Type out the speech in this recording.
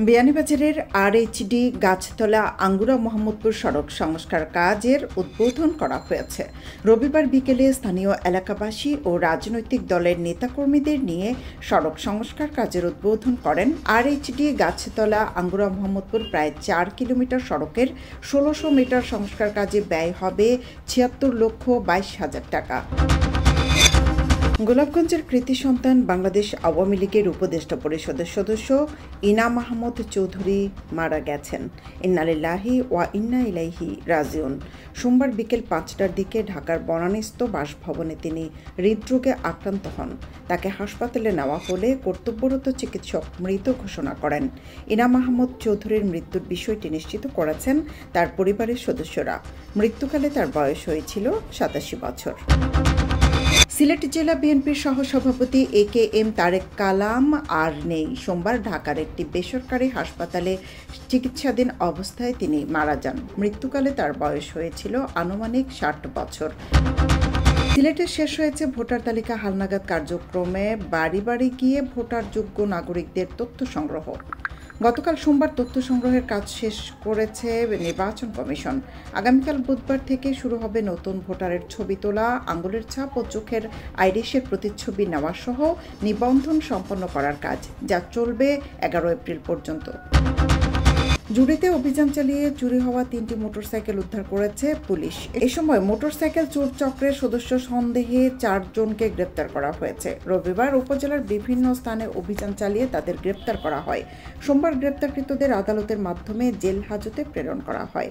বিয়ানীবাজারের আরএইচডি গাছতলা আঙ্গুরা মোহাম্মদপুর সড়ক সংস্কার কাজের উদ্বোধন করা হয়েছে। রবিবার বিকেলে স্থানীয় এলাকাবাসী ও রাজনৈতিক দলের নেতাকর্মীদের নিয়ে সড়ক সংস্কার কাজের উদ্বোধন করেন। আরএইচডি গাছতলা আঙ্গুরা মোহাম্মদপুর প্রায় ৪ কিলোমিটার সড়কের ১৬০০ মিটার সংস্কার কাজে ব্যয় হবে ৭৬,২২,০০০ টাকা। গোলাপগঞ্জের কৃতি সন্তান বাংলাদেশ আওয়ামী লীগের উপদেষ্টা পরিষদের সদস্য ইনাম আহমদ চৌধুরী মারা গেছেন। ইন্না লিল্লাহি ওয়া ইন্না ইলাইহি রাজিউন। সোমবার বিকেল ৫টার দিকে ঢাকার বনানীস্থ বাসভবনে তিনি হৃদরোগে আক্রান্ত হন। তাকে হাসপাতালে নেওয়া হলে কর্তব্যরত চিকিৎসক মৃত ঘোষণা করেন। ইনাম আহমদ চৌধুরীর মৃত্যুর বিষয়টি নিশ্চিত করেছেন তার পরিবারের সদস্যরা। মৃত্যুকালে তার বয়স হয়েছিল ৮৭ বছর। সিলেট জেলা বিএনপির সহসভাপতি একেএম তারেক কালাম আর নেই। সোমবার ঢাকার একটি বেসরকারি হাসপাতালে চিকিৎসাধীন অবস্থায় তিনি মারা যান। মৃত্যুকালে তার বয়স হয়েছিল আনুমানিক ৬০ বছর। সিলেটে শেষ হয়েছে ভোটার তালিকা হালনাগাদ কার্যক্রমে বাড়ি বাড়ি গিয়ে ভোটারযোগ্য নাগরিকদের তথ্য সংগ্রহ। গতকাল সোমবার তথ্য সংগ্রহের কাজ শেষ করেছে নির্বাচন কমিশন। আগামীকাল বুধবার থেকে শুরু হবে নতুন ভোটারের ছবি তোলা, আঙুলের ছাপ ও চোখের আইরিশের প্রতিচ্ছবি নেওয়া সহ নিবন্ধন সম্পন্ন করার কাজ, যা চলবে ১১ এপ্রিল পর্যন্ত। জুড়িতে অভিযান চালিয়ে চুরি হওয়া ৩টি মোটরসাইকেল উদ্ধার করেছে পুলিশ। এ সময় মোটরসাইকেল চোর চক্রের সদস্য সন্দেহে ৪ জনকে গ্রেপ্তার করা হয়েছে। রবিবার উপজেলার বিভিন্ন স্থানে অভিযান চালিয়ে তাদের গ্রেপ্তার করা হয়। সোমবার গ্রেপ্তারকৃতদের আদালতের মাধ্যমে জেল হাজতে প্রেরণ করা হয়।